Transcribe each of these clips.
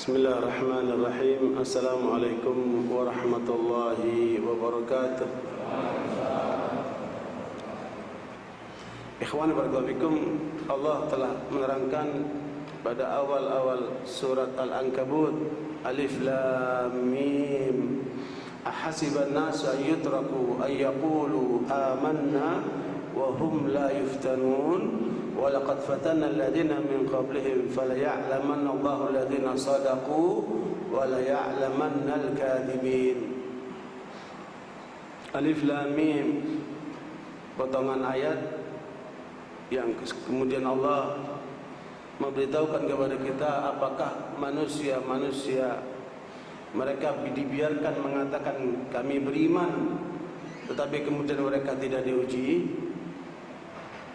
Bismillahirrahmanirrahim. Assalamualaikum warahmatullahi wabarakatuh. Ikhwan barakallahu fikum, Allah telah menerangkan pada awal-awal surat Al-Ankabut, Alif Lam Mim. Ahasiban nasu an yutraku an yaqulu amanna wa hum la yuftanun. وَلَقَدْ فَتَنَّا الَّذِينَ مِنْ قَبْلِهِمْ فَلَيَعْلَمَنَّ اللَّهُ الَّذِينَ صَدَقُوا وَلَيَعْلَمَنَّ الْكَاذِبِينَ. Alif Lam Mim, potongan ayat yang kemudian Allah memberitahukan kepada kita apakah manusia mereka dibiarkan mengatakan kami beriman, tetapi kemudian mereka tidak diuji.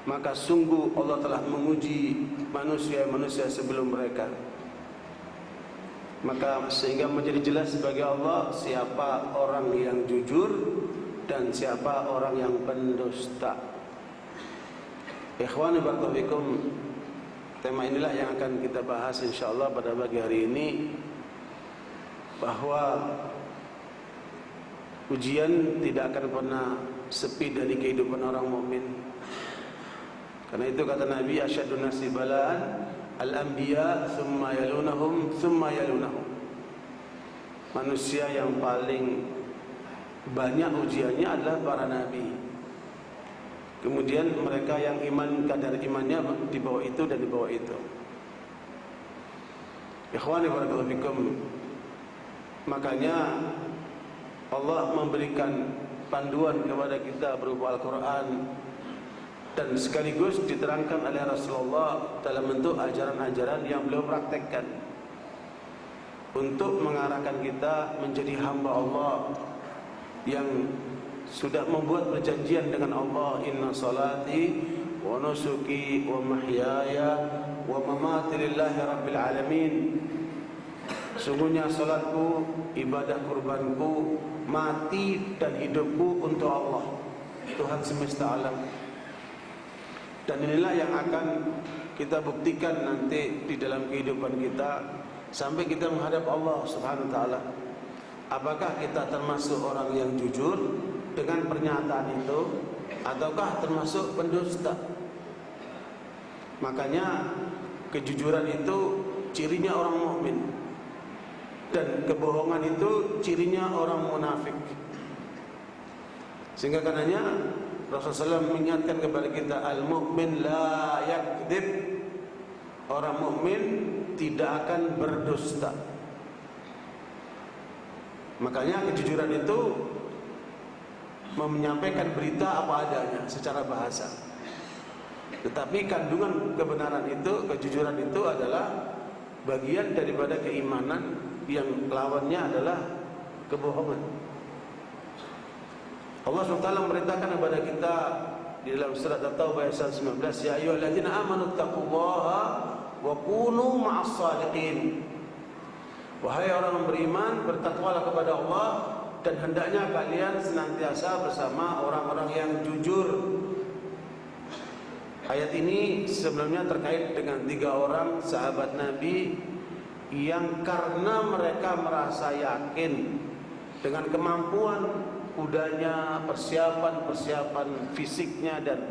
Maka sungguh Allah telah menguji manusia sebelum mereka. Maka sehingga menjadi jelas bagi Allah siapa orang yang jujur dan siapa orang yang pendusta. Ikhwani barakallahu fikum, tema inilah yang akan kita bahas insyaallah pada pagi hari ini, bahwa ujian tidak akan pernah sepi dari kehidupan orang mukmin. Karena itu kata Nabi, asyadun nasi balaan al-anbiya thumma yalunahum thumma yalunahum. Manusia yang paling banyak ujiannya adalah para nabi. Kemudian mereka yang iman, kadar imannya di bawah itu dan di bawah itu. Ikhwani barakallahu fikum, makanya Allah memberikan panduan kepada kita berupa Al-Quran, dan sekaligus diterangkan oleh Rasulullah dalam bentuk ajaran-ajaran yang beliau praktekkan untuk mengarahkan kita menjadi hamba Allah yang sudah membuat perjanjian dengan Allah. Inna salati wa nusuki wa mahyaya wa mamati lillahi rabbil alamin. Sungguhnya salatku, ibadah kurbanku, mati dan hidupku untuk Allah, Tuhan semesta alam. Dan inilah yang akan kita buktikan nanti di dalam kehidupan kita sampai kita menghadap Allah Subhanahu wa taala. Apakah kita termasuk orang yang jujur dengan pernyataan itu ataukah termasuk pendusta? Makanya kejujuran itu cirinya orang mukmin dan kebohongan itu cirinya orang munafik. Sehingga karenanya Rasulullah SAW mengingatkan kepada kita, al-mu'min la yakdzib. Orang mukmin tidak akan berdusta. Makanya kejujuran itu menyampaikan berita apa adanya secara bahasa. Tetapi kandungan kebenaran itu, kejujuran itu adalah bagian daripada keimanan yang lawannya adalah kebohongan. Allah SWT memerintahkan kepada kita di dalam surat At-Taubah ayat 19, ya ayyuhalladzina amanu taqullaha wa kunu ma'as shadiqin. Wahai orang yang beriman, bertakwalah kepada Allah dan hendaknya kalian senantiasa bersama orang-orang yang jujur. Ayat ini sebelumnya terkait dengan 3 orang sahabat Nabi yang karena mereka merasa yakin dengan kemampuan kudanya, persiapan fisiknya dan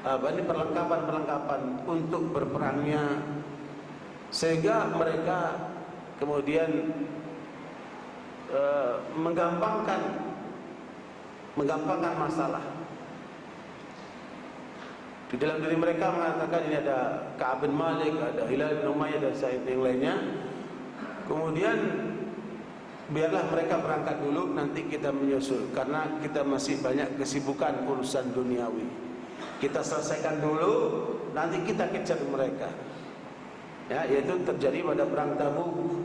perlengkapan untuk berperangnya, sehingga mereka kemudian menggampangkan masalah. Di dalam diri mereka mengatakan ini ada Ka'ab bin Malik, ada Hilal bin Umayyah dan Sa'id yang lainnya. Kemudian biarlah mereka berangkat dulu, nanti kita menyusul, karena kita masih banyak kesibukan urusan duniawi. Kita selesaikan dulu, nanti kita kejar mereka. Ya, yaitu terjadi pada perang Tabuk.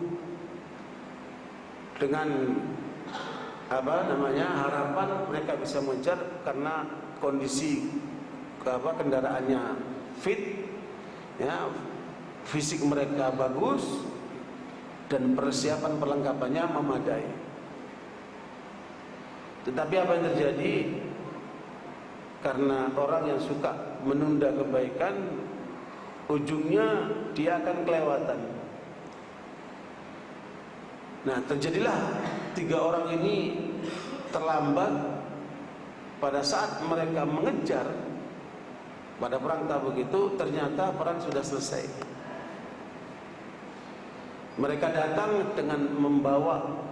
Dengan harapan mereka bisa mengejar karena kondisi kendaraannya fit, ya, fisik mereka bagus dan persiapan perlengkapannya memadai. Tetapi apa yang terjadi? Karena orang yang suka menunda kebaikan, ujungnya dia akan kelewatan. Nah, terjadilah 3 orang ini terlambat pada saat mereka mengejar pada perang Tabuk itu. Ternyata perang sudah selesai. Mereka datang dengan membawa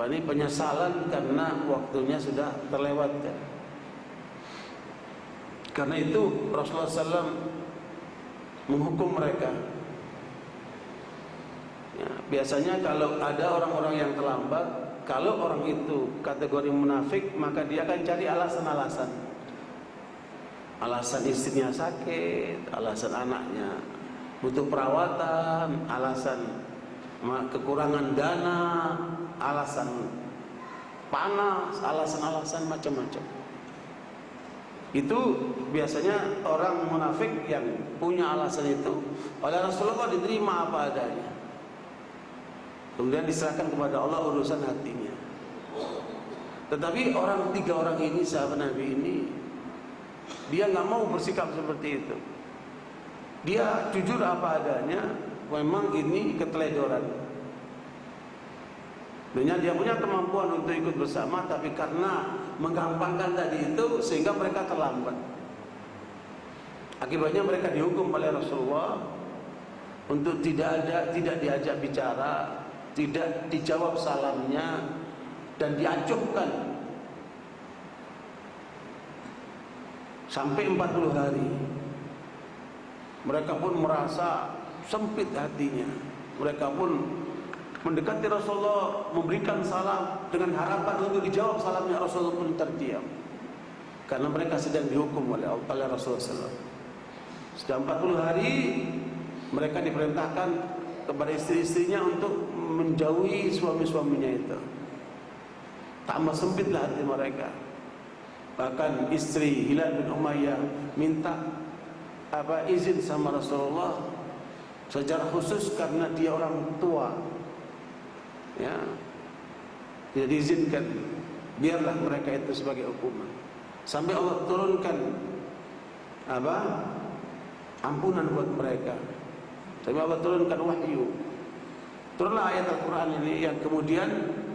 penyesalan karena waktunya sudah terlewatkan. Karena itu Rasulullah SAW menghukum mereka. Ya, biasanya kalau ada orang-orang yang terlambat, kalau orang itu kategori munafik, maka dia akan cari alasan-alasan. Alasan istrinya sakit, alasan anaknya butuh perawatan, alasan kekurangan dana, alasan panas, alasan-alasan macam-macam. Itu biasanya orang munafik yang punya alasan itu oleh Rasulullah diterima apa adanya. Kemudian diserahkan kepada Allah urusan hatinya. Tetapi 3 orang ini, sahabat Nabi ini, dia nggak mau bersikap seperti itu. Dia jujur apa adanya. Memang ini keteledoran. Dia punya kemampuan untuk ikut bersama, tapi karena menggampangkan tadi itu sehingga mereka terlambat. Akibatnya mereka dihukum oleh Rasulullah untuk tidak diajak bicara, tidak dijawab salamnya, dan diacuhkan sampai 40 hari. Mereka pun merasa sempit hatinya. Mereka pun mendekati Rasulullah, memberikan salam dengan harapan untuk dijawab salamnya. Rasulullah pun terdiam karena mereka sedang dihukum oleh Rasulullah SAW. Sudah 40 hari mereka diperintahkan kepada istri-istrinya untuk menjauhi suami-suaminya itu. Tambah sempitlah hati mereka. Bahkan istri Hilal bin Umayyah minta izin sama Rasulullah secara khusus karena dia orang tua. Ya, tidak diizinkan, biarlah mereka itu sebagai hukuman. Sampai Allah turunkan ampunan buat mereka. Sampai Allah turunkan wahyu. Turunlah ayat Al-Quran ini yang kemudian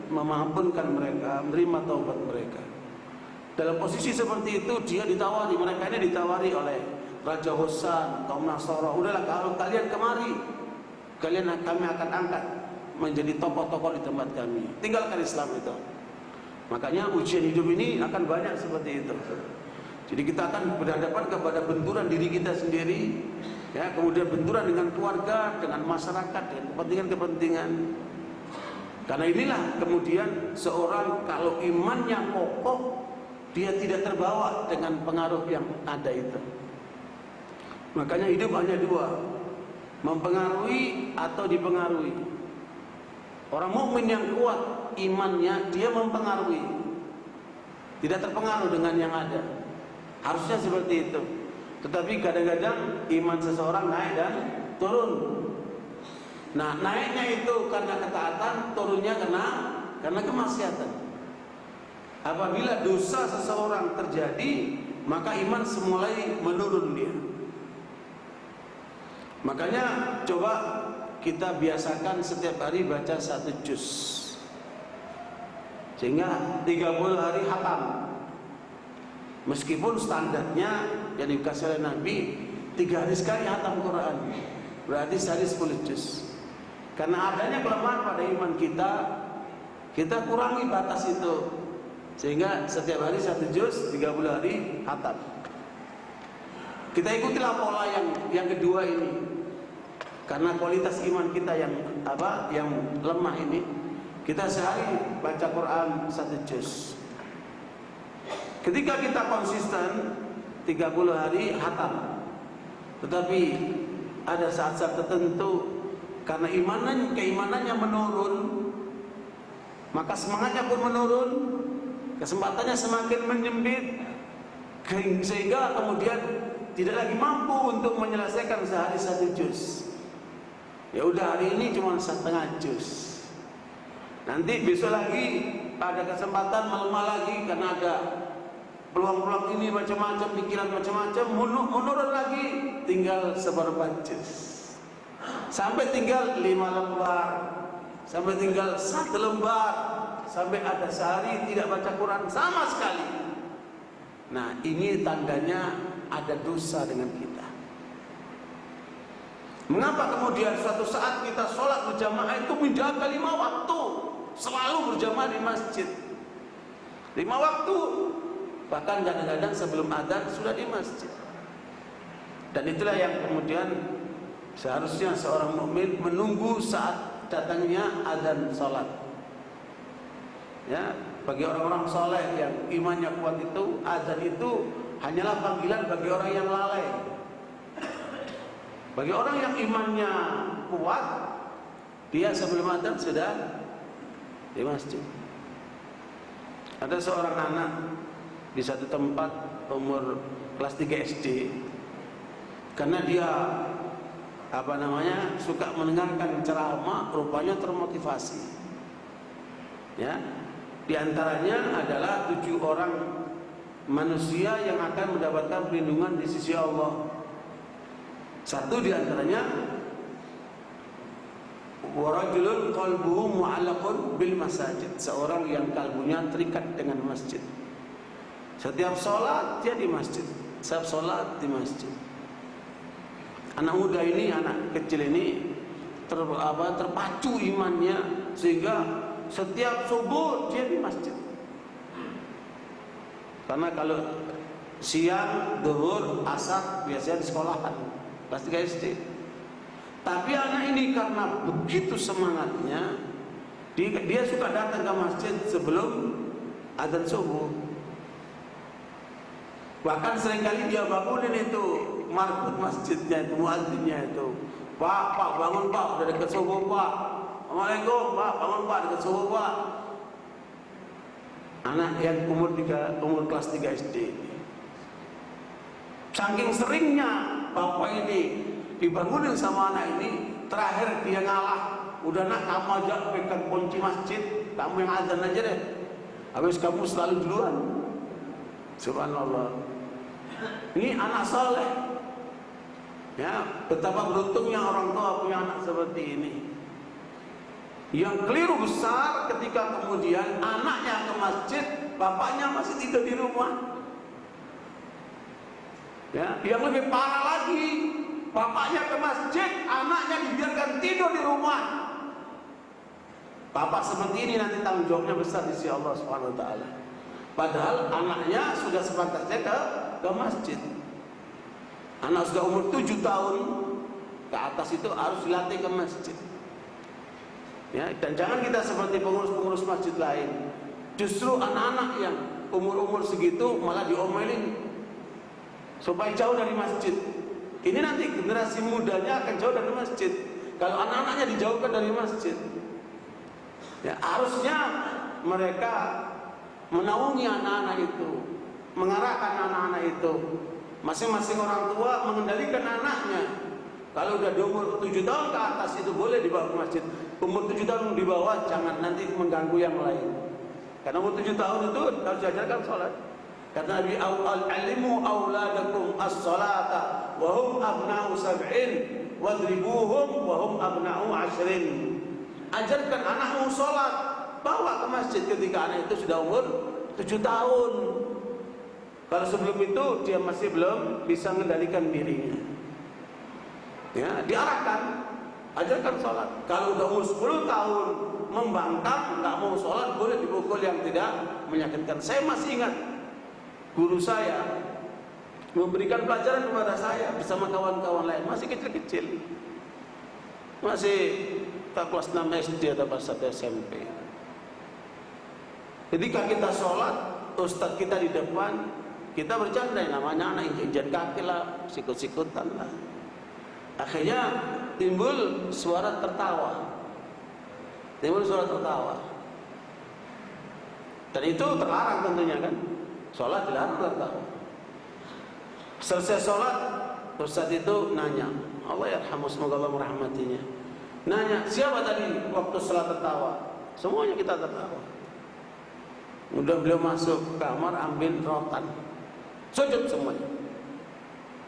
mengampunkan mereka, menerima taubat mereka. Dalam posisi seperti itu dia ditawari, mereka ini ditawari oleh Raja Husain, kaum Nasara, udahlah kalau kalian kemari, kami akan angkat menjadi tokoh-tokoh di tempat kami. Tinggalkan Islam itu. Makanya ujian hidup ini akan banyak seperti itu. Jadi kita akan berhadapan kepada benturan diri kita sendiri, ya, kemudian benturan dengan keluarga, dengan masyarakat, dengan kepentingan-kepentingan. Karena inilah kemudian seorang kalau imannya kokoh, dia tidak terbawa dengan pengaruh yang ada itu. Makanya hidup hanya 2, mempengaruhi atau dipengaruhi. Orang mukmin yang kuat imannya, dia mempengaruhi, tidak terpengaruh dengan yang ada. Harusnya seperti itu. Tetapi kadang-kadang iman seseorang naik dan turun. Nah, naiknya itu karena ketaatan, turunnya karena kemaksiatan. Apabila dosa seseorang terjadi, maka iman semulai menurun dia. Makanya coba kita biasakan setiap hari baca 1 juz, sehingga 30 hari khatam. Meskipun standarnya yang dikasih oleh Nabi 3 hari sekali khatam Quran, berarti sehari 10 juz. Karena adanya kelemahan pada iman kita, kita kurangi batas itu, sehingga setiap hari 1 juz, 30 hari khatam. Kita ikutilah pola yang kedua ini. Karena kualitas iman kita yang lemah ini, kita sehari baca Quran 1 juz. Ketika kita konsisten 30 hari khatam, tetapi ada saat-saat tertentu karena keimanannya menurun, maka semangatnya pun menurun, kesempatannya semakin menyempit, sehingga kemudian tidak lagi mampu untuk menyelesaikan sehari 1 juz. Ya udah, hari ini cuma 1/2 juz. Nanti besok lagi ada kesempatan melemah lagi karena ada peluang-peluang ini macam-macam, pikiran macam-macam, menurun lagi, tinggal 1/4 juz. Sampai tinggal 5 lembar, sampai tinggal 1 lembar, sampai ada sehari tidak baca Quran sama sekali. Nah, ini tandanya ada dosa dengan kita. Mengapa kemudian suatu saat kita sholat berjamaah itu menjaga 5 waktu, selalu berjamaah di masjid 5 waktu, bahkan kadang-kadang sebelum adzan sudah di masjid. Dan itulah yang kemudian seharusnya seorang mukmin menunggu saat datangnya adzan sholat. Ya, bagi orang-orang soleh yang imannya kuat itu, adzan itu hanyalah panggilan bagi orang yang lalai. Bagi orang yang imannya kuat, dia sebelum adzan sudah di masjid. Ada seorang anak di satu tempat umur kelas 3 SD, karena dia suka mendengarkan ceramah, rupanya termotivasi. Ya, di antaranya adalah 7 orang manusia yang akan mendapatkan perlindungan di sisi Allah. Satu di antaranya, warajulun qalbuhu mu'allaqun bil masajid, seorang yang kalbunya terikat dengan masjid. Setiap sholat dia di masjid, setiap sholat di masjid. Anak muda ini, anak kecil ini terpacu imannya sehingga setiap subuh dia di masjid. Karena kalau siang, zuhur, asar biasanya di sekolahan kelas 3 SD. Tapi anak ini karena begitu semangatnya, dia suka datang ke masjid sebelum adzan subuh. Bahkan seringkali dia bangunin itu marbut masjidnya itu, muadzinnya itu. Pak, bangun Pak, udah dekat subuh Pak. Assalamualaikum Pak, bangun Pak, dekat subuh Pak. Anak yang umur kelas 3 SD ini, saking seringnya bapak ini dibangunin sama anak ini, terakhir dia ngalah. Udah nak, kamu aja pegang kunci masjid, kamu yang azan aja deh, habis kamu selalu duluan. Subhanallah. Ini anak soleh. Ya, betapa beruntungnya orang tua punya anak seperti ini. Yang keliru besar ketika kemudian anaknya ke masjid, bapaknya masih tidur di rumah. Ya, yang lebih parah lagi, bapaknya ke masjid, anaknya dibiarkan tidur di rumah. Bapak seperti ini nanti tanggung jawabnya besar di sisi Allah Subhanahu wa taala. Padahal anaknya sudah sepantasnya ke masjid. Anak sudah umur 7 tahun ke atas itu harus dilatih ke masjid. Ya, dan jangan kita seperti pengurus-pengurus masjid lain. Justru anak-anak yang umur-umur segitu malah diomelin supaya jauh dari masjid. Ini nanti generasi mudanya akan jauh dari masjid kalau anak-anaknya dijauhkan dari masjid. Ya, harusnya mereka menaungi anak-anak itu, mengarahkan anak-anak itu. Masing-masing orang tua mengendalikan anaknya. Kalau udah di umur 7 tahun ke atas itu boleh dibawa ke masjid. Umur 7 tahun di bawah jangan, nanti mengganggu yang lain. Karena umur 7 tahun itu harus diajarkan sholat. Kata Nabi, al-alimu auladakum as-salata wa hum abna'u sab'in wadribuhum wa hum abna'u 'ashrin. Ajarkan anakmu sholat, bawa ke masjid ketika anak itu sudah umur 7 tahun. Kalau sebelum itu dia masih belum bisa mengendalikan dirinya. Ya, diarahkan, ajarkan sholat. Kalau udah umur 10 tahun membangkang, nggak mau sholat, boleh dipukul yang tidak menyakitkan. Saya masih ingat guru saya memberikan pelajaran kepada saya bersama kawan-kawan lain, masih kecil-kecil, masih kelas 6 SD atau kelas 1 SMP. Ketika kita sholat, ustadz kita di depan, kita bercanda, namanya anak injek kaki lah, sikut-sikutan lah. Akhirnya timbul suara tertawa. Dan itu terlarang tentunya kan. Sholat dilarang tertawa. Selesai sholat, ustadz itu nanya, Allah yarhamu, semoga Allah merahmatinya. Nanya, siapa tadi waktu sholat tertawa? Semuanya kita tertawa. Udah beliau masuk ke kamar, ambil rotan, sujud semuanya.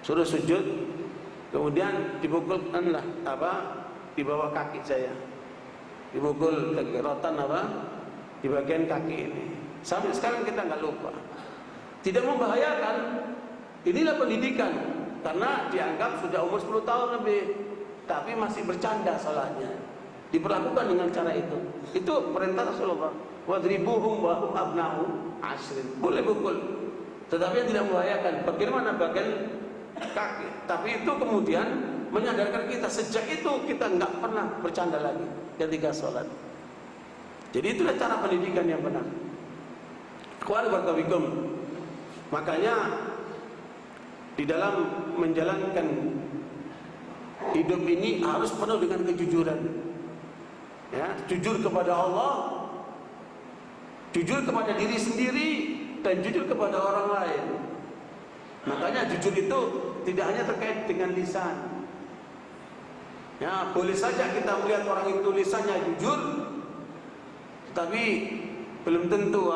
Suruh sujud. Kemudian dipukulkanlah di bawah kaki saya. dipukul rotan apa di bagian kaki ini. Sampai sekarang kita nggak lupa. Tidak membahayakan. Inilah pendidikan. Karena dianggap sudah umur 10 tahun lebih, tapi masih bercanda salahnya. Diperlakukan dengan cara itu. Itu perintah Rasulullah. Wadribuhum wa hum abna'u ashrin. Boleh pukul, tetapi yang tidak membahayakan. Bagaimana bagian kaki. Tapi itu kemudian menyadarkan kita, sejak itu kita nggak pernah bercanda lagi ketika sholat. Jadi itulah cara pendidikan yang benar. Ikhwan barakallahu. Makanya di dalam menjalankan hidup ini harus penuh dengan kejujuran. Ya, jujur kepada Allah, jujur kepada diri sendiri, dan jujur kepada orang lain. Makanya jujur itu tidak hanya terkait dengan lisan. Ya, boleh saja kita melihat orang itu lisannya jujur, tapi belum tentu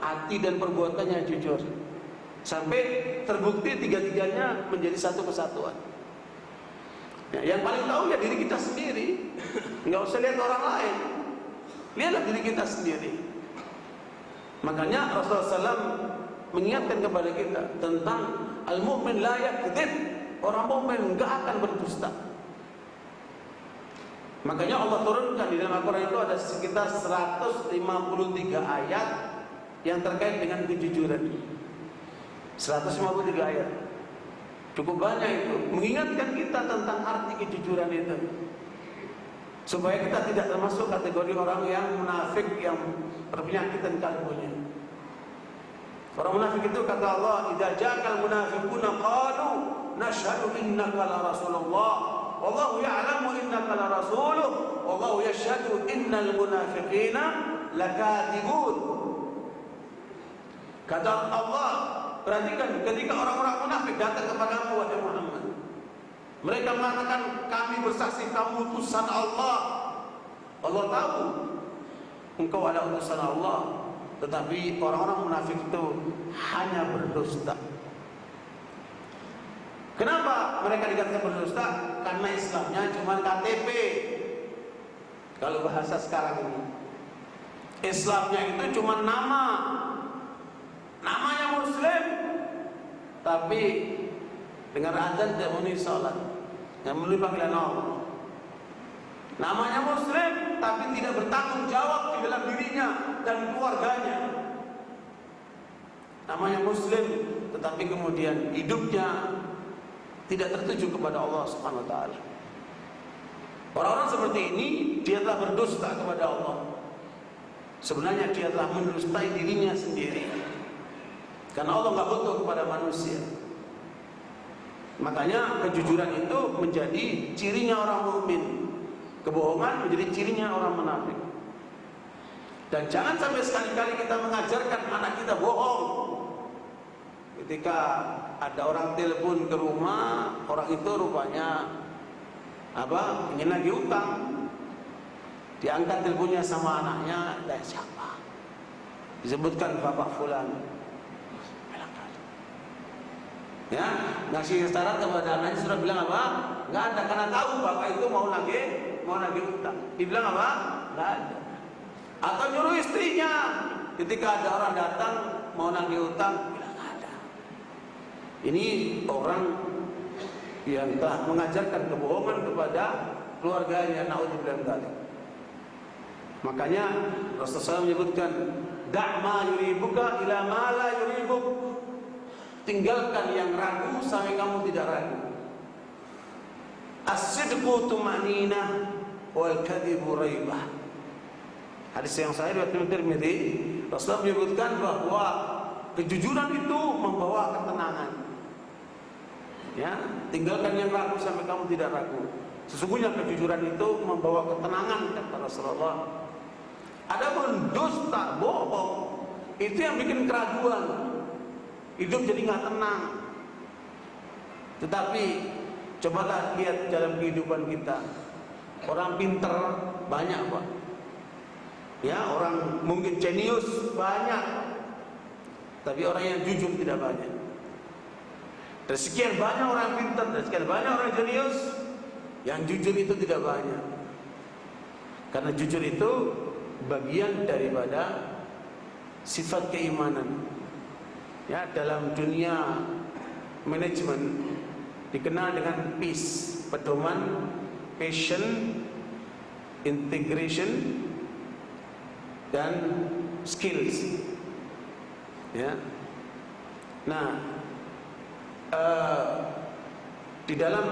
hati dan perbuatannya jujur. Sampai terbukti tiga-tiganya menjadi satu kesatuan. Ya, yang paling tahu ya diri kita sendiri. Nggak usah lihat orang lain, lihatlah diri kita sendiri. Makanya Rasulullah SAW mengingatkan kepada kita tentang al-mu'min la yakdzib. Orang mukmin nggak akan berdusta. Makanya Allah turunkan di dalam Al-Quran itu ada sekitar 153 ayat yang terkait dengan kejujuran. 153 ayat, cukup banyak itu, mengingatkan kita tentang arti kejujuran itu, supaya kita tidak termasuk kategori orang yang munafik, yang berpenyakit dan kalbunya. Orang munafik itu kata Allah, idza ja'al munafiquna qalu nashhadu innaka la rasulullah wallahu ya'lamu innaka la rasuluh wallahu yashhadu innal munafiqina lakadzibun. Kata Allah, perhatikan, ketika orang-orang munafik datang kepadamu wahai Muhammad, mereka mengatakan kami bersaksi kamu utusan Allah. Allah tahu engkau adalah utusan Allah, tetapi orang-orang munafik itu hanya berdusta. Kenapa mereka dikatakan berdusta? Karena Islamnya cuma KTP. Kalau bahasa sekarang ini, Islamnya itu cuma nama. Namanya Muslim, tapi dengar azan tidak memenuhi sholat, tidak memenuhi panggilan Allah. Namanya Muslim, tapi tidak bertanggung jawab di dalam dirinya dan keluarganya. Namanya Muslim, tetapi kemudian hidupnya tidak tertuju kepada Allah Subhanahu Wa Taala. Orang-orang seperti ini, dia telah berdusta kepada Allah. Sebenarnya dia telah mendustai dirinya sendiri. Karena Allah nggak butuh kepada manusia. Makanya kejujuran itu menjadi cirinya orang mukmin, kebohongan menjadi cirinya orang munafik. Dan jangan sampai sekali-kali kita mengajarkan anak kita bohong. Ketika ada orang telepon ke rumah, orang itu rupanya ingin lagi utang. Diangkat teleponnya sama anaknya, dan siapa? Disebutkan Bapak Fulan. Ya, ngasih syarat kepada anaknya, sudah bilang apa? Nggak ada, karena tahu bapak itu mau lagi utang. Dibilang apa? Nggak ada. Atau nyuruh istrinya, ketika ada orang datang mau nagih utang, bilang nggak ada. Ini orang yang telah mengajarkan kebohongan kepada keluarganya. Naudzubillah min dzalik. Makanya Rasulullah SAW menyebutkan, da'ma yuribuka ila ma la yuribuk. Tinggalkan yang ragu sampai kamu tidak ragu. As-sidqu tumaninah wal kadhibu raibah. Hadis yang sahih riwayat Tirmidzi, Rasulullah menyebutkan bahwa kejujuran itu membawa ketenangan. Ya, tinggalkan yang ragu sampai kamu tidak ragu. Sesungguhnya kejujuran itu membawa ketenangan, kata Rasulullah. Adapun dusta, bohong, itu yang bikin keraguan. Hidup jadi nggak tenang. Tetapi cobalah lihat dalam kehidupan kita, orang pinter banyak Pak. Ya, orang mungkin jenius banyak, tapi orang yang jujur tidak banyak. Dan sekian banyak orang pinter dan sekian banyak orang jenius, yang jujur itu tidak banyak. Karena jujur itu bagian daripada sifat keimanan. Ya, dalam dunia manajemen dikenal dengan PEACE, pedoman, passion, integration, dan skills. Ya. Nah, di dalam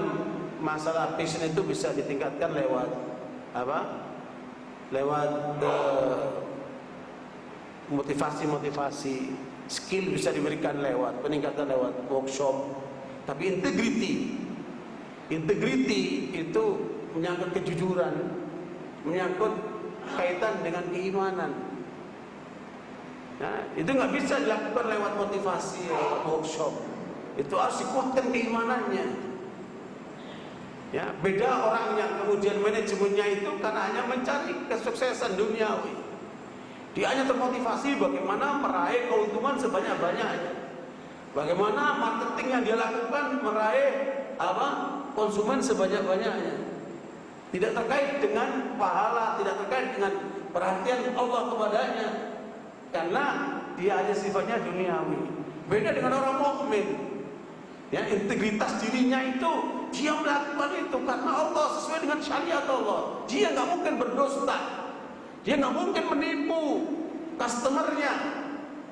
masalah passion itu bisa ditingkatkan lewat apa? Lewat motivasi. Skill bisa diberikan lewat peningkatan lewat workshop. Tapi integrity itu menyangkut kejujuran, menyangkut kaitan dengan keimanan. Nah, itu nggak bisa dilakukan lewat motivasi, lewat workshop. Itu harus dikuatkan keimanannya. Ya, beda orang yang kemudian manajemennya itu karena hanya mencari kesuksesan duniawi. Dia hanya termotivasi bagaimana meraih keuntungan sebanyak-banyaknya. Bagaimana marketing yang dia lakukan meraih konsumen sebanyak-banyaknya. Tidak terkait dengan pahala, tidak terkait dengan perhatian Allah kepadanya. Karena dia hanya sifatnya duniawi. Beda dengan orang mukmin. Ya, integritas dirinya itu dia melakukan itu karena Allah, sesuai dengan syariat Allah. Dia nggak mungkin berdusta. Dia nggak mungkin menipu customernya.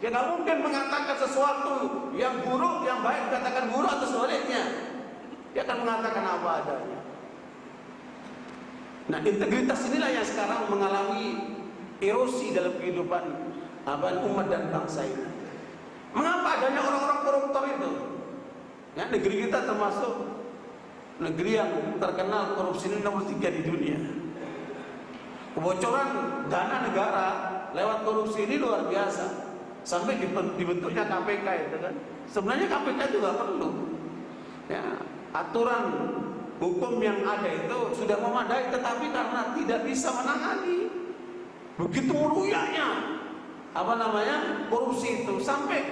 Dia nggak mungkin mengatakan sesuatu yang buruk, yang baik dikatakan buruk atau sebaliknya. Dia akan mengatakan apa adanya. Nah, integritas inilah yang sekarang mengalami erosi dalam kehidupan umat dan bangsa ini. Mengapa adanya orang-orang koruptor itu? Ya, negeri kita termasuk negeri yang terkenal korupsi nomor 3 di dunia. Kebocoran dana negara lewat korupsi ini luar biasa. Sampai dibentuknya KPK itu kan. Sebenarnya KPK juga perlu. Ya, aturan hukum yang ada itu sudah memadai, tetapi karena tidak bisa menangani begitu meruyaknya korupsi itu sampai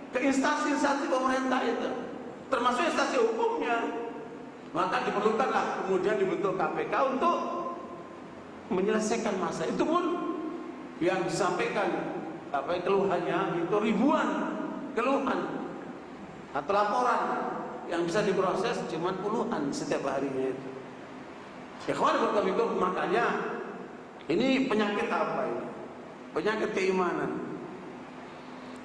ke instansi-instansi pemerintah itu, termasuk instansi hukumnya, maka diperlukanlah kemudian dibentuk KPK untuk menyelesaikan masalah itu. Pun yang disampaikan keluhannya itu ribuan keluhan atau laporan yang bisa diproses cuma puluhan setiap harinya itu. Ikhwan berkabung, makanya ini penyakit apa ini? Penyakit keimanan.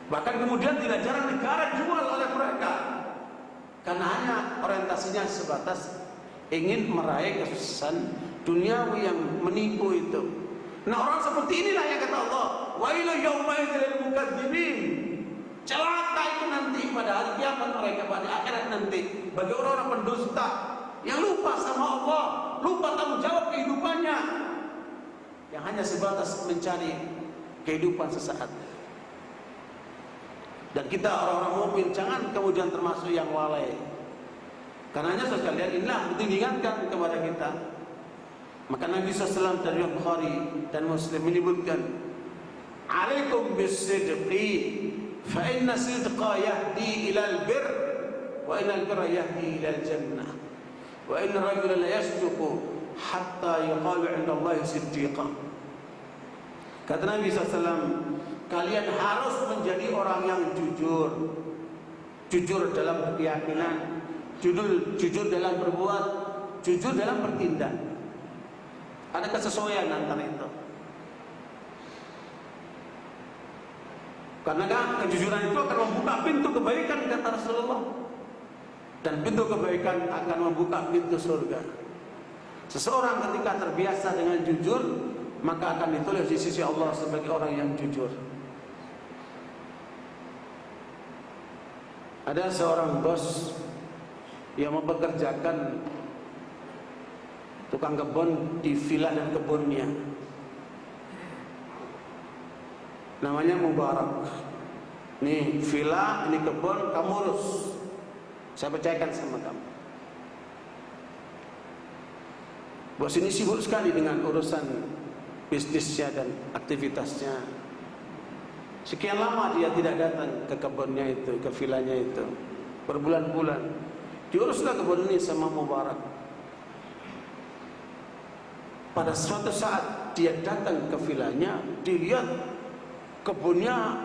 Bahkan kemudian tidak jarang negara jual oleh mereka karena hanya orientasinya sebatas ingin meraih kesuksesan duniawi yang menipu itu. Nah, orang seperti inilah yang kata Allah, wailu yauma'idzil lil mukadzibin. Celaka itu nanti pada hari kiamat mereka, pada akhirat nanti, bagi orang-orang pendusta yang lupa sama Allah, lupa tanggung jawab kehidupannya, yang hanya sebatas mencari kehidupan sesaat. Dan kita orang-orang mukmin jangan kemudian termasuk yang lalai. Karenanya sekalian inilah diingatkan kepada kita. Maka Nabi SAW dari Bukhari dan Muslim menyebutkan, alaikum bis-sidqi fa inna sidqa yahdi ilal bir wa innal birra yahdi ilal jannah wa inna rajula la yasduqu hatta yuqalu 'inda Allahi siddiqa. Kata Nabi SAW, kalian harus menjadi orang yang jujur. Jujur dalam keyakinan, jujur dalam berbuat, jujur dalam bertindak. Ada kesesuaian antara itu. Karena kejujuran itu akan membuka pintu kebaikan, kata Rasulullah. Dan pintu kebaikan akan membuka pintu surga. Seseorang ketika terbiasa dengan jujur, maka akan ditulis di sisi Allah sebagai orang yang jujur. Ada seorang bos yang mempekerjakan tukang kebun di villa dan kebunnya. Namanya Mubarak. Ini villa, ini kebun, kamu urus. Saya percayakan sama kamu. Bos ini sibuk sekali dengan urusan bisnisnya dan aktivitasnya. Sekian lama dia tidak datang ke kebunnya itu, ke villanya itu, berbulan-bulan. Diuruslah kebun ini sama Mubarak. Pada suatu saat dia datang ke vilanya, dilihat kebunnya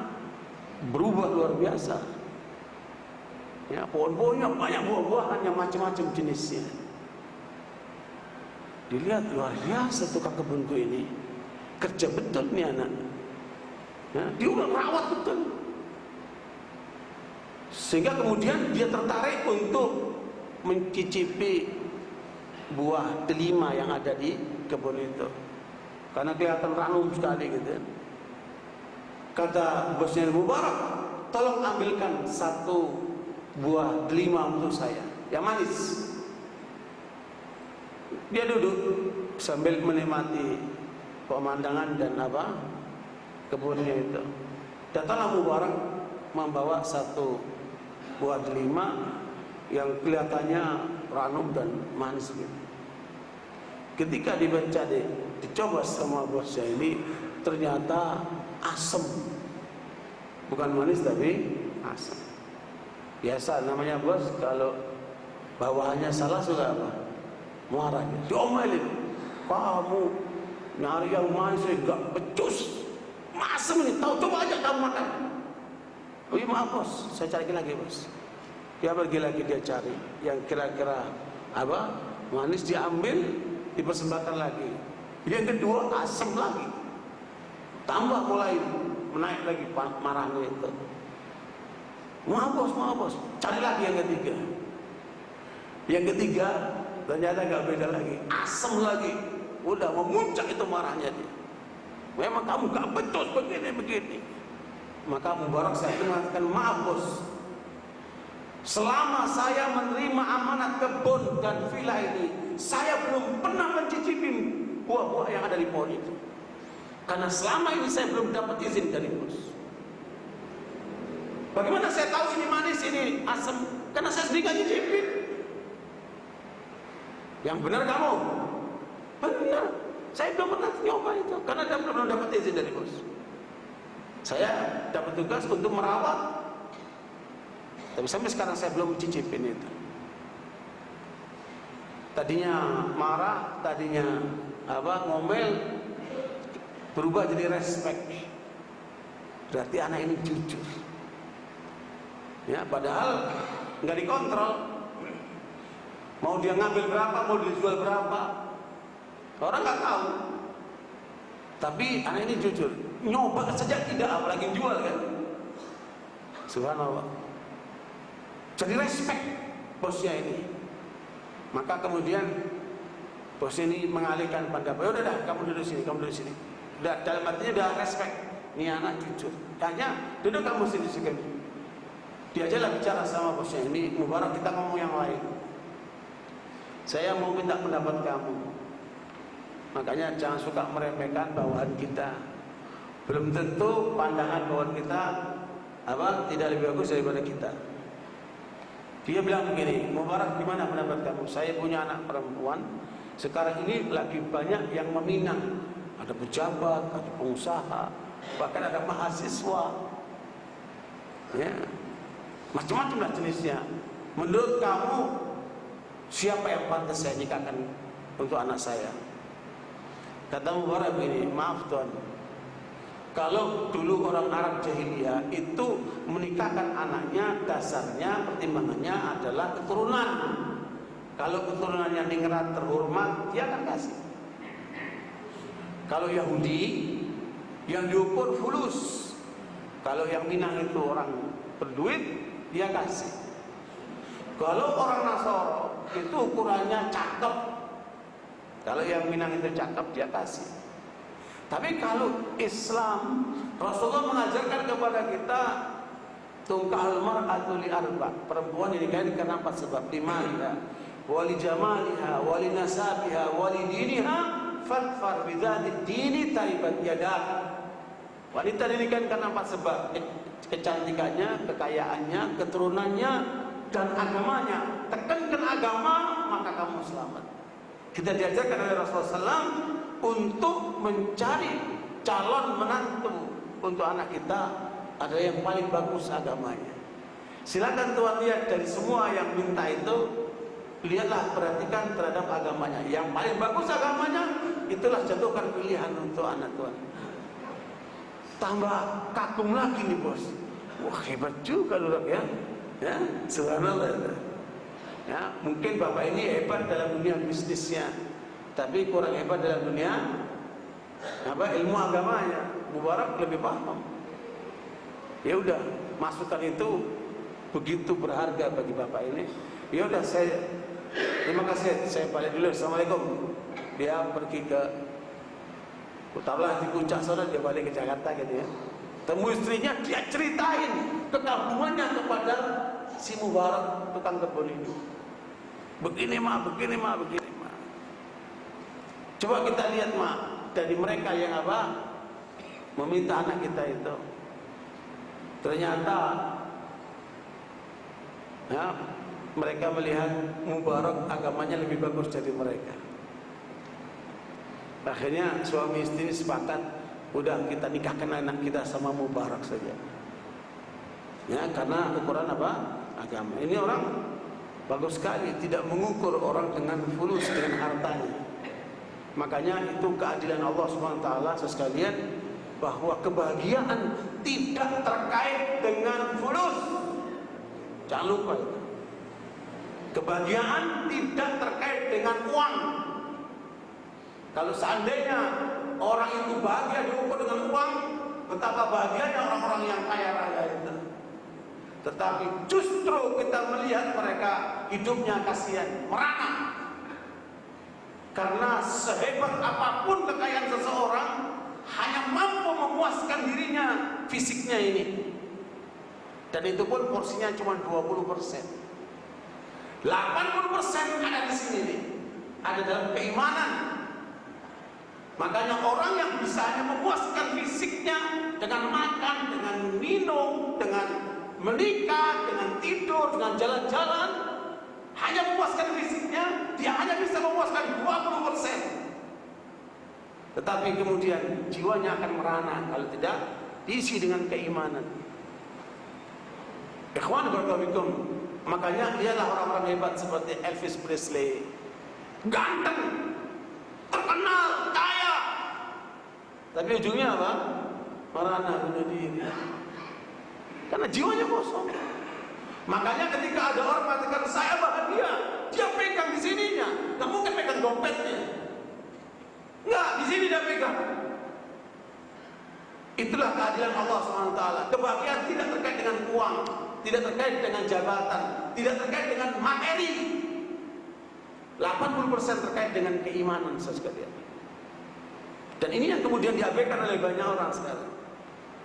berubah luar biasa. Ya, pohon-pohonnya banyak buah-buahan yang macam-macam jenisnya. Dilihat, luar biasa tukang kebunku ini, kerja betul nih anak. Ya, dia udah merawat betul. Sehingga kemudian dia tertarik untuk mencicipi buah delima yang ada di kebun itu, karena kelihatan ranum sekali gitu. Kata bosnya Mubarak, tolong ambilkan satu buah delima untuk saya yang manis. Dia duduk sambil menikmati pemandangan dan kebunnya itu. Datanglah Mubarak membawa satu buah delima yang kelihatannya ranum dan manis gitu. Ketika dibaca dicoba sama bosnya ini, ternyata asam. Bukan manis tapi asam. Biasa namanya bos, kalau bawahannya salah suka marah, diomelin. Kamu nyari yang manis enggak becus, masam ini, tahu, coba aja kamu makan. Oh iya maaf bos, saya cari lagi bos. Dia pergi lagi, dia cari yang kira-kira manis, diambil, dipersembahkan lagi. Yang kedua asam lagi, tambah mulai menaik lagi marahnya itu. Maaf bos, cari lagi yang ketiga. Yang ketiga ternyata nggak beda lagi, asam lagi, udah memuncak itu marahnya dia. Memang kamu gak becus begini. Maka Mubarak saya mengatakan, maaf bos, selama saya menerima amanat kebun dan villa ini, saya belum pernah mencicipi buah-buah yang ada di pohon itu, karena selama ini saya belum dapat izin dari bos. Bagaimana saya tahu ini manis, ini asam? Karena saya sendiri gak nyicipin. Yang benar kamu? Benar, saya belum pernah nyoba itu, karena saya belum dapat izin dari bos. Saya dapat tugas untuk merawat, tapi sampai sekarang saya belum mencicipin itu. Tadinya marah, tadinya ngomel, berubah jadi respect. Berarti anak ini jujur. Ya, padahal nggak dikontrol. Mau dia ngambil berapa, mau dijual berapa, orang nggak tahu. Tapi anak ini jujur, nyoba saja tidak, apalagi jual kan. Subhanallah. Jadi respect bosnya ini. Maka kemudian bos ini mengalihkan pendapat. Udah dah, kamu duduk sini, kamu duduk sini. Udah, dalam artinya udah respect. Ini anak jujur. Hanya duduk kamu sini sekali. Diajalah bicara sama bosnya ini, Mubarak, kita ngomong yang lain. Saya mau minta pendapat kamu. Makanya jangan suka meremehkan bawahan kita. Belum tentu pandangan bawahan kita tidak lebih bagus daripada kita. Dia bilang begini, Mubarak, gimana pendapat kamu? Saya punya anak perempuan, sekarang ini lagi banyak yang meminang. Ada pejabat, ada pengusaha, bahkan ada mahasiswa. Ya, macam-macam lah jenisnya. Menurut kamu, siapa yang pantas saya nikahkan untuk anak saya? Kata Mubarak begini, maaf tuan, kalau dulu orang Arab jahiliyah itu menikahkan anaknya, dasarnya pertimbangannya adalah keturunan. Kalau keturunannya ningrat terhormat, dia akan kasih. Kalau Yahudi yang diukur fulus, kalau yang Minang itu orang berduit, dia kasih. Kalau orang Nasoro itu ukurannya cakep, kalau yang Minang itu cakep, dia kasih. Tapi kalau Islam, Rasulullah mengajarkan kepada kita, tungkahul mar'atu li arba', perempuan dinikahi karena 4 sebab: limaliha, wali jamaliha, wali nasabiha, wali diniha, fadfar bidzati dini taribat yadak. Wanita dinikahi karena 4 sebab: kecantikannya, kekayaannya, keturunannya, dan agamanya. Tekankan agama, maka kamu selamat. Kita diajarkan oleh Rasulullah SAW untuk mencari calon menantu untuk anak kita ada yang paling bagus agamanya. Silakan tuan lihat dari semua yang minta itu, lihatlah, perhatikan terhadap agamanya. Yang paling bagus agamanya, itulah jatuhkan pilihan untuk anak Tuhan. Tambah kagum lagi nih bos. Wah hebat juga lu ya. Ya, subhanallah. Ya, mungkin bapak ini hebat dalam dunia bisnisnya, tapi kurang hebat dalam dunia ilmu agamanya. Mubarak lebih paham. Ya udah, masukan itu begitu berharga bagi bapak ini. Ya udah, terima kasih, saya balik dulu. Assalamualaikum. Dia pergi ke Utalah di puncak sana, dia balik ke Jakarta gitu ya. Temu istrinya, dia ceritain kekagumannya kepada si Mubarak tukang kebun itu. Begini mah. Coba kita lihat mah, dari mereka yang meminta anak kita itu, ternyata ya, mereka melihat Mubarak agamanya lebih bagus dari mereka. Akhirnya suami istri sepakat, udah kita nikahkan anak kita sama Mubarak saja. Ya, karena ukuran agama. Ini orang bagus sekali, tidak mengukur orang dengan fulus, dengan hartanya. Makanya itu keadilan Allah SWT sekalian, bahwa kebahagiaan tidak terkait dengan fulus. Jangan lupa itu. Kebahagiaan tidak terkait dengan uang. Kalau seandainya orang itu bahagia diukur dengan uang, betapa bahagianya orang-orang yang kaya raya itu. Tetapi justru kita melihat mereka hidupnya kasihan, merana. Karena sehebat apapun kekayaan seseorang, hanya mampu memuaskan dirinya fisiknya ini. Dan itu pun porsinya cuma 20%. 80% ada di sini nih. Ada dalam keimanan. Makanya orang yang bisa hanya memuaskan fisiknya dengan makan, dengan minum, dengan menikah, dengan tidur, dengan jalan-jalan, hanya memuaskan fisiknya, dia hanya bisa memuaskan 20%. Tetapi kemudian jiwanya akan merana kalau tidak diisi dengan keimanan. Ikhwan barakallahu, makanya dialah orang-orang hebat seperti Elvis Presley, ganteng, terkenal, kaya, tapi ujungnya apa? Merana, bunuh diri. Karena jiwanya kosong. Makanya ketika ada orang mengatakan saya bahagia, dia pegang di sininya, nggak mungkin pegang dompetnya. Nggak, di sini dia pegang. Itulah keadilan Allah SWT. Kebahagiaan tidak terkait dengan uang, tidak terkait dengan jabatan, tidak terkait dengan materi. 80% terkait dengan keimanan sekalian. Dan ini yang kemudian diabaikan oleh banyak orang sekarang.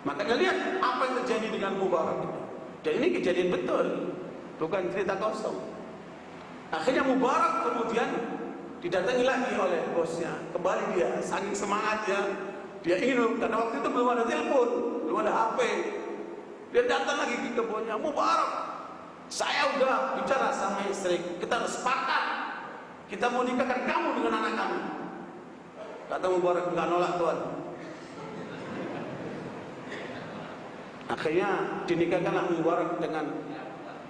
Makanya lihat apa yang terjadi dengan Mubarak ini. Dan ini kejadian betul, bukan cerita kosong. Akhirnya Mubarak kemudian didatangi lagi oleh bosnya. Kembali dia, saking semangatnya, dia ingin, karena waktu itu belum ada telepon, belum ada HP. Dia datang lagi ke kebunnya. Mubarak, saya udah bicara sama istri, kita harus sepakat, kita mau nikahkan kamu dengan anak kami. Kata Mubarak, enggak nolak Tuhan. Akhirnya dinikahkanlah Mubarak dengan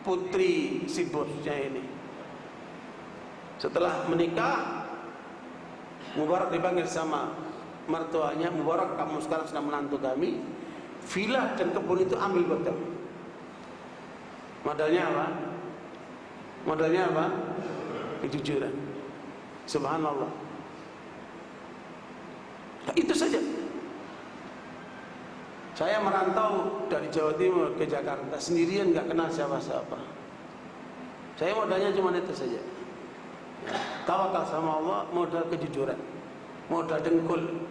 putri si bosnya ini. Setelah menikah, Mubarak dipanggil sama mertuanya, Mubarak, kamu sekarang sedang menantu kami, villa dan kebun itu ambil buat kamu. Modalnya apa? Modalnya apa? Kejujuran. Subhanallah. Nah, itu saja. Saya merantau dari Jawa Timur ke Jakarta sendirian, nggak kenal siapa-siapa. Saya modalnya cuma itu saja. Tawakal sama Allah, modal kejujuran, modal dengkul.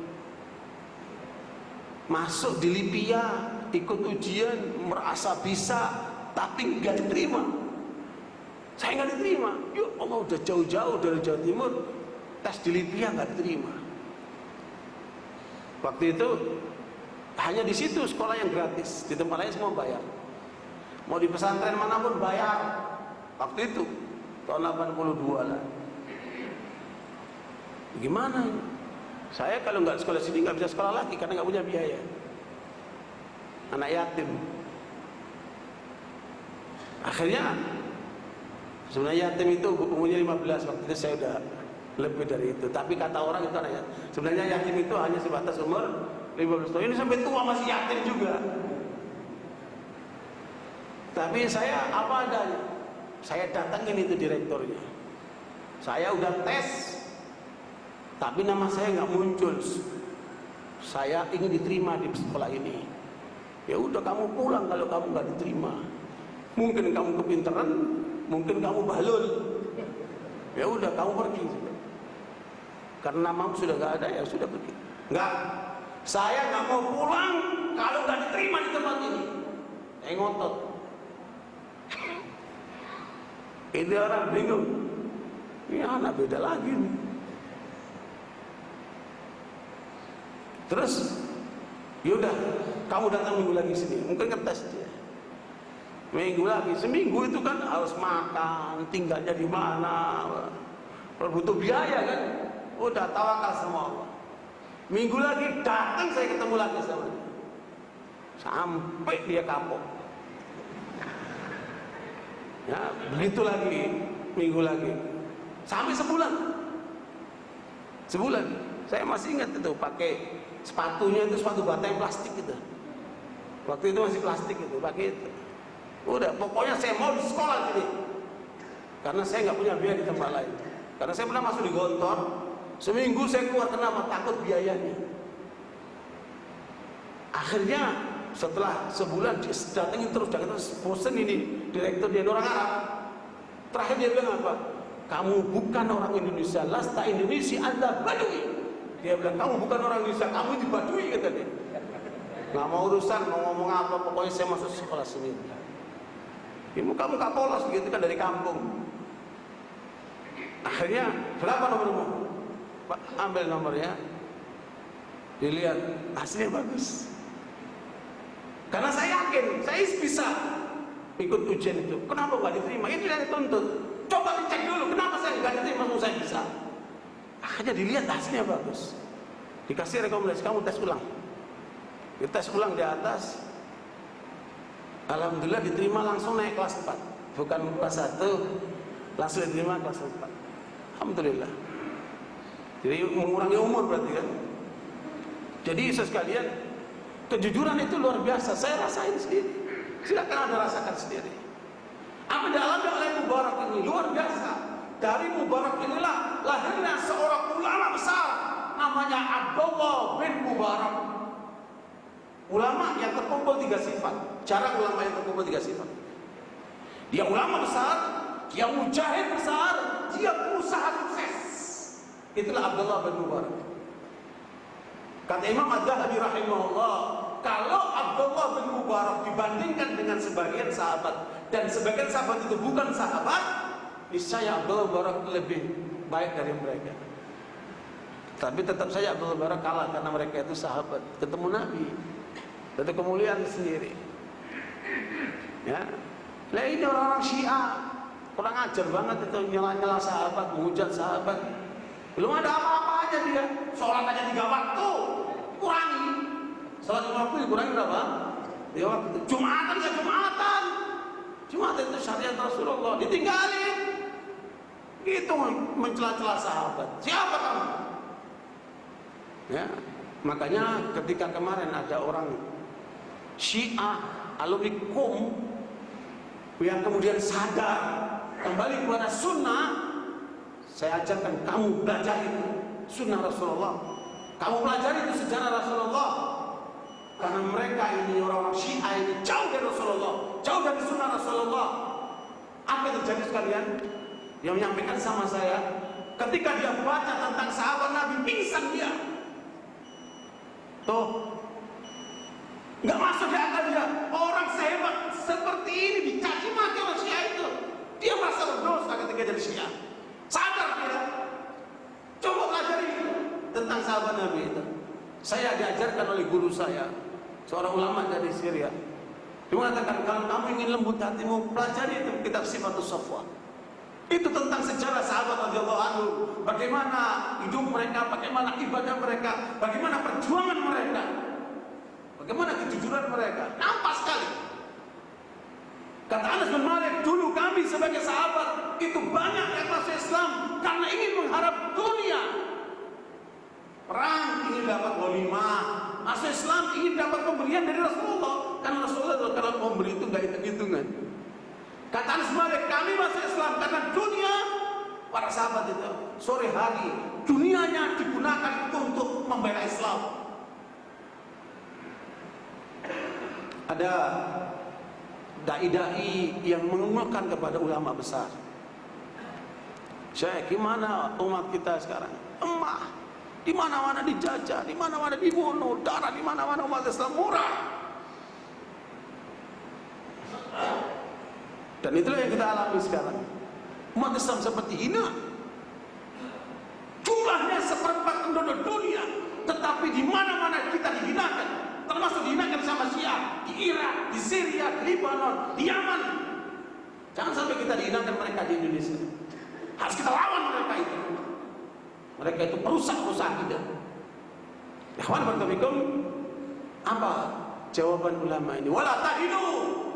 Masuk di Libya, ikut ujian, merasa bisa, tapi nggak diterima. Saya nggak diterima. Yuk Allah, udah jauh-jauh dari Jawa Timur, tes di Libya nggak diterima. Waktu itu hanya di situ sekolah yang gratis, di tempat lain semua bayar. Mau di pesantren manapun bayar. Waktu itu tahun 82 lah. Gimana? Saya kalau nggak sekolah sini nggak bisa sekolah lagi karena nggak punya biaya. Anak yatim. Akhirnya sebenarnya yatim itu umurnya 15, waktu itu saya udah lebih dari itu. Tapi kata orang itu ya, sebenarnya yatim itu hanya sebatas umur 15 tahun. Ini sampai tua masih yatim juga. Tapi saya apa adanya. Saya datangin itu direkturnya. Saya udah tes, tapi nama saya nggak muncul. Saya ingin diterima di sekolah ini. Ya udah kamu pulang kalau kamu nggak diterima. Mungkin kamu kepintaran, mungkin kamu balul. Ya udah kamu pergi. Karena namamu sudah nggak ada, ya sudah pergi. Nggak, saya nggak mau pulang kalau nggak diterima di tempat ini. Ngotot. Ini orang bingung. Ini anak beda lagi nih. Terus, yaudah, kamu datang minggu lagi sini. Mungkin ngetes dia. Minggu lagi, seminggu itu kan harus makan, tinggalnya di mana, butuh biaya kan. Udah tawakal sama Allah. Minggu lagi datang saya ketemu lagi sama dia. Sampai dia kapok. Ya, begitu lagi, minggu lagi. Sampai sebulan. Sebulan. Saya masih ingat itu pakai sepatunya itu sepatu bata yang plastik gitu. Waktu itu masih plastik itu, pakai itu. Udah, pokoknya saya mau di sekolah sini. Karena saya nggak punya biaya di tempat lain. Karena saya pernah masuk di Gontor, seminggu saya keluar kenapa? Takut biayanya. Akhirnya setelah sebulan dia datengin terus, jangan terus bosen ini direktur dia orang Arab. Terakhir dia bilang apa? Kamu bukan orang Indonesia, lasta Indonesia, Anda Badui. Dia bilang kamu bukan orang Indonesia, kamu di Badui kata dia. Nggak mau urusan, mau ngomong apa, pokoknya saya masuk sekolah sini. Kamu gak polos gitu kan dari kampung. Akhirnya berapa nomormu? Pak, ambil nomornya. Dilihat hasilnya bagus. Karena saya yakin saya bisa ikut ujian itu. Kenapa nggak diterima? Itu yang dituntut. Coba dicek dulu kenapa saya nggak diterima, langsung saya bisa. Akhirnya dilihat hasilnya bagus. Dikasih rekomendasi kamu tes ulang. Dites ulang di atas. Alhamdulillah diterima langsung naik kelas 4. Bukan kelas 1, langsung diterima kelas 4. Alhamdulillah. Jadi mengurangi umur berarti kan. Jadi sekalian, kejujuran itu luar biasa. Saya rasain sendiri. Silakan Anda rasakan sendiri. Apa yang dialami oleh Mubarak ini luar biasa. Dari Mubarak inilah lahirnya seorang ulama besar namanya Abdullah bin Mubarak. Ulama yang terkumpul 3 sifat. Jarang ulama yang terkumpul 3 sifat. Dia ulama besar, dia mujahid besar, dia pengusaha sukses. Itulah Abdullah bin Mubarak. Kata Imam Az-Zahabi rahimahullah, kalau Abdullah bin Mubarak dibandingkan dengan sebagian sahabat, dan sebagian sahabat itu bukan sahabat, niscaya Abdullah bin Mubarak lebih baik dari mereka. Tapi tetap saja Abdullah bin Mubarak kalah karena mereka itu sahabat, ketemu Nabi. Itu kemuliaan sendiri. Ya. Nah ini orang-orang Syiah, kurang ajar banget itu, nyela-nyela sahabat, menghujat sahabat. Belum ada apa-apanya dia. Sholat aja 3 waktu, kurangi. Sholat 5 waktu dikurangi berapa? 3 waktu. Jumatan ya Jumatan. Jumatan itu syariat Rasulullah, ditinggalin. Itu mencela-cela sahabat. Siapa kamu? Ya. Makanya ketika kemarin ada orang Syiah alumni KUM yang kemudian sadar kembali kepada sunnah, saya ajarkan kamu belajar itu sunnah Rasulullah, kamu pelajari itu sejarah Rasulullah, karena mereka ini orang-orang Syiah ini jauh dari Rasulullah, jauh dari sunnah Rasulullah. Apa yang terjadi sekalian? Yang menyampaikan sama saya, ketika dia baca tentang sahabat Nabi, pingsan dia. Tuh, nggak masuk di akal dia. Orang sehebat seperti ini dicaci maki oleh Syiah itu. Dia merasa berdosa ketika jadi Syiah. Sadar dia. Coba pelajari tentang sahabat Nabi itu. Saya diajarkan oleh guru saya, seorang ulama dari Syria. Dia mengatakan kalau kamu ingin lembut hatimu, pelajari itu kitab Sifatus Safwan. Itu tentang sejarah sahabat radhiyallahu anhu, bagaimana hidup mereka, bagaimana ibadah mereka, bagaimana perjuangan mereka, bagaimana kejujuran mereka. Nampak sekali. Kata Anas bin Malik, dulu kami Nabi sebagai sahabat itu banyak yang masuk Islam karena ingin mengharap dunia. Perang ingin dapat ghanimah, masuk Islam ingin dapat pemberian dari Rasulullah. Karena Rasulullah kalau memberi itu nggak hitung-hitungan. Kata Anas Malik, kami masuk Islam karena dunia. Para sahabat itu sore hari dunianya digunakan untuk membela Islam. Ada dai-dai yang mengemukakan kepada ulama besar. Syekh, gimana umat kita sekarang? Emah, di mana-mana dijajah, di mana-mana dibunuh, darah di mana-mana, umat Islam murah. Dan itulah yang kita alami sekarang. Umat Islam seperti hina. Jumlahnya seperempat penduduk dunia, tetapi di mana-mana kita dihinakan. Termasuk dihinakan sama Syiah di Irak, di Syria, di Lebanon, di Yaman. Jangan sampai kita dihinakan mereka di Indonesia. Harus kita lawan mereka itu. Mereka itu perusak-perusak kita. Ikhwan barakatum, apa jawaban ulama ini? Wala tahinu,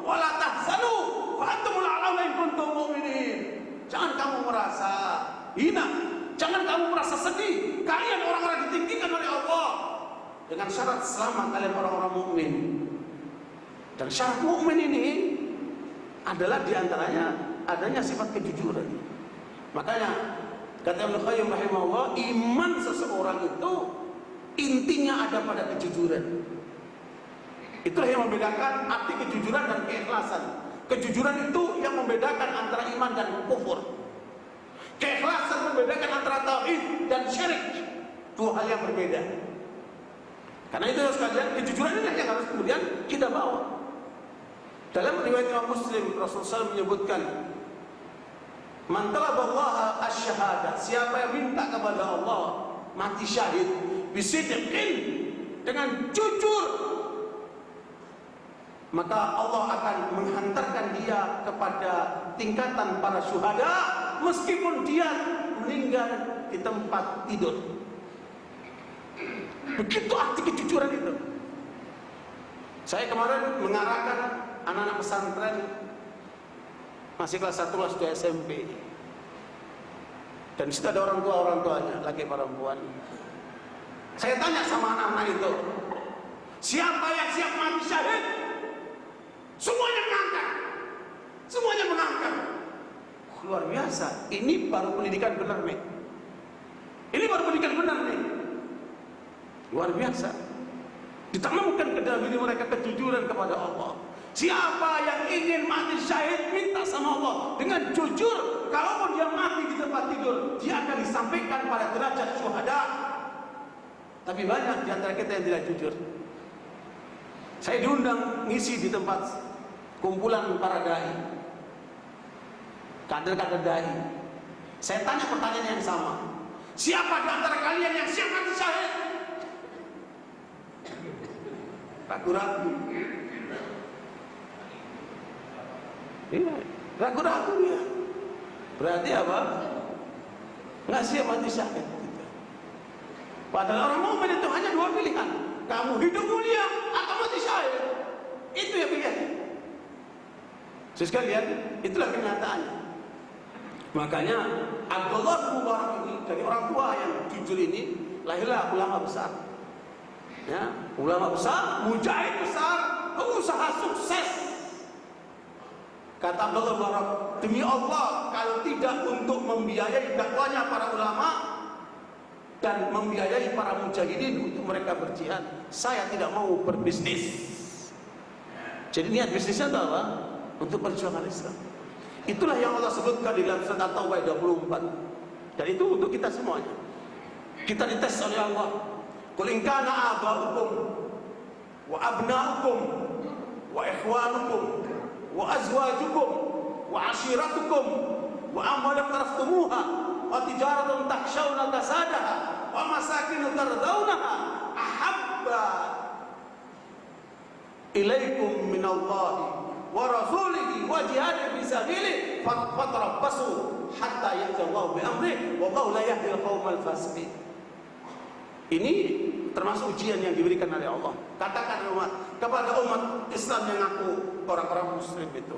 wala tahzanu, wa antumul a'launa in kuntum mu'minin. Jangan kamu merasa hina, jangan kamu merasa sedih. Kalian orang-orang ditinggikan oleh Allah dengan syarat selama kalian orang-orang mukmin. Dan syarat mukmin ini adalah diantaranya adanya sifat kejujuran. Makanya kata Ibnu Qayyim rahimahullah, iman seseorang itu intinya ada pada kejujuran. Itulah yang membedakan arti kejujuran dan keikhlasan. Kejujuran itu yang membedakan antara iman dan kufur. Keikhlasan membedakan antara tauhid dan syirik. Dua hal yang berbeda. Karena itu sekalian, kejujuran ini yang harus kemudian kita bawa. Dalam riwayat Imam Muslim, Rasulullah SAW menyebutkan, man talaballaha asy-syahadah, siapa yang minta kepada Allah mati syahid bisidqin, dengan jujur, maka Allah akan menghantarkan dia kepada tingkatan para syuhada meskipun dia meninggal di tempat tidur. Begitu arti kejujuran itu. Saya kemarin mengarahkan anak-anak pesantren masih kelas 1, kelas 2 SMP. Dan di situ ada orang tuanya, laki perempuan. Saya tanya sama anak-anak itu, siapa yang siap mati syahid? Semuanya mengangkat. Semuanya mengangkat. Luar biasa. Ini baru pendidikan benar nih. Ini baru pendidikan benar nih. Luar biasa. Ditanamkan ke dalam diri mereka kejujuran kepada Allah. Siapa yang ingin mati syahid, minta sama Allah dengan jujur. Kalaupun dia mati di tempat tidur, dia akan disampaikan pada derajat syuhada. Tapi banyak di antara kita yang tidak jujur. Saya diundang ngisi di tempat kumpulan para dai, kader-kader dai. Saya tanya pertanyaan yang sama. Siapa di antara kalian yang siap mati syahid? Ragu-ragu. Iya, ragu-ragu dia. Berarti apa? Nggak siap mati syahid. Padahal orang mukmin itu hanya dua pilihan. Kamu hidup mulia atau mati syahid. Itu yang pilihan. Sekalian, itulah kenyataannya. Makanya Abdullah bin Mubarak ini dari orang tua yang jujur ini lahirlah ulama besar. Ya, ulama besar, mujahid besar, pengusaha sukses. Kata Abdullah bin Mubarak, demi Allah, kalau tidak untuk membiayai dakwanya para ulama dan membiayai para mujahidin untuk mereka berjihad, saya tidak mau berbisnis. Jadi niat bisnisnya itu apa? Untuk perjuangan Islam. Itulah yang Allah sebutkan di dalam surat At-Taubah 24. Dan itu untuk kita semuanya. Kita dites oleh Allah. Qul in kana aba'ukum wa abna'ukum wa ikhwanukum wa azwajukum wa ashiratukum wa amwalan taraftumuha wa tijaratun takhshawna kasadaha wa masakin tardawnaha ahabba ilaikum minallahi wa rasulihi wa jihadin fi sabilihi fatarabbasu hatta ya'ti Allah bi amrihi wallahu la yahdi al-qaumal fasiqin. Ini termasuk ujian yang diberikan oleh Allah. Katakan kepada umat Islam yang ngaku orang-orang muslim itu,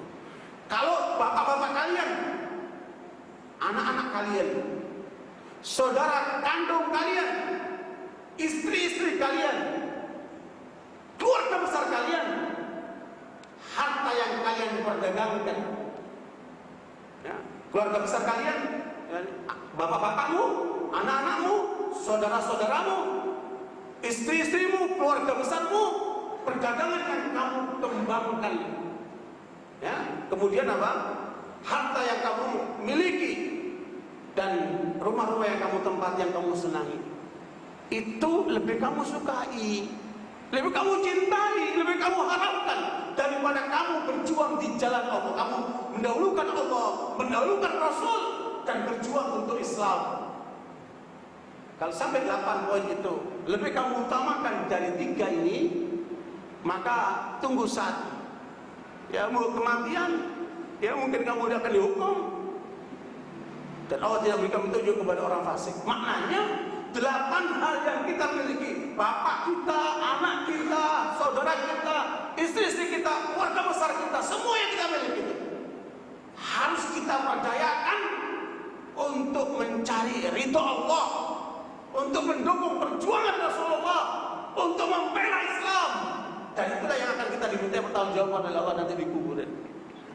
Kalau bapak-bapak kalian, anak-anak kalian, saudara kandung kalian, istri-istri kalian, keluarga besar kalian, harta yang kalian perdagangkan, ya, keluarga besar kalian, bapak-bapakmu, anak-anakmu, saudara-saudaramu, istri-istrimu, keluarga besarmu, perdagangan yang kamu kembangkan, ya, kemudian apa? Harta yang kamu miliki dan rumah-rumah yang kamu tempati, yang kamu senangi, itu lebih kamu sukai, lebih kamu cintai, lebih kamu harapkan daripada kamu berjuang di jalan Allah. Kamu mendahulukan Allah, mendahulukan Rasul, dan berjuang untuk Islam. Kalau sampai 8 poin itu lebih kamu utamakan dari 3 ini, maka tunggu saat, ya, mau kematian, ya mungkin kamu akan dihukum, dan Allah tidak berikan petunjuk kepada orang fasik. Maknanya 8 hal yang kita miliki, bapak kita, anak kita, saudara kita, istri-istri kita, keluarga besar kita, semua yang kita miliki itu harus kita perdayakan untuk mencari ridho Allah, untuk mendukung perjuangan Rasulullah, untuk membela Islam. Dan itulah yang akan kita diminta pertanggungjawaban oleh Allah nanti di kuburan.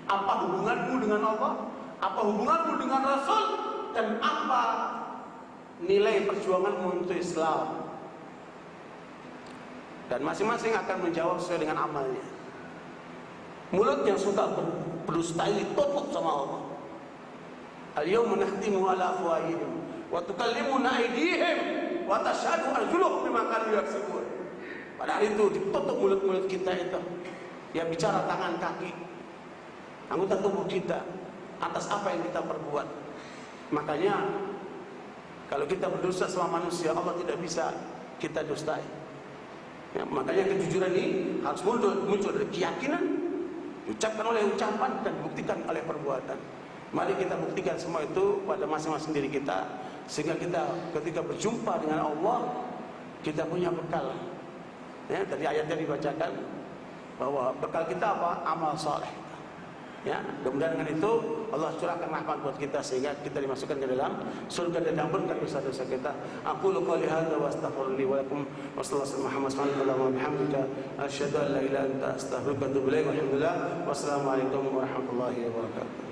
Apa hubunganmu dengan Allah? Apa hubunganmu dengan Rasul? Dan apa nilai perjuanganmu untuk Islam? Dan masing-masing akan menjawab sesuai dengan amalnya. Mulut yang suka berdusta ini tutup sama Allah. Al-yawma nakhtimu ala afwahihim wa tukallimuna aydihim wa tashhadu arjuluhum bima kanu yaksubun. Pada hari itu ditutup mulut-mulut kita itu. Ya, bicara tangan kaki, anggota tubuh kita atas apa yang kita perbuat. Makanya kalau kita berdosa sama manusia, Allah tidak bisa kita dustai. Ya, makanya kejujuran ini harus muncul dari keyakinan, diucapkan oleh ucapan dan dibuktikan oleh perbuatan. Mari kita buktikan semua itu pada masing-masing diri kita, sehingga kita ketika berjumpa dengan Allah, kita punya bekal. Ya, dari ayatnya dibacakan bahwa bekal kita apa? Amal soleh. Ya, mudah-mudahan dengan itu Allah curahkan rahmat buat kita sehingga kita dimasukkan ke dalam surga dan diampunkan dosa-dosa kita. Aku qouli hadza wa astaghfirullahi wa lakum wa sallallahu Muhammad sallallahu alaihi wasallam asyhadu an la ilaha illa anta astaghfiruka wa atubu ilaik. Alhamdulillah. Wassalamualaikum warahmatullahi wabarakatuh.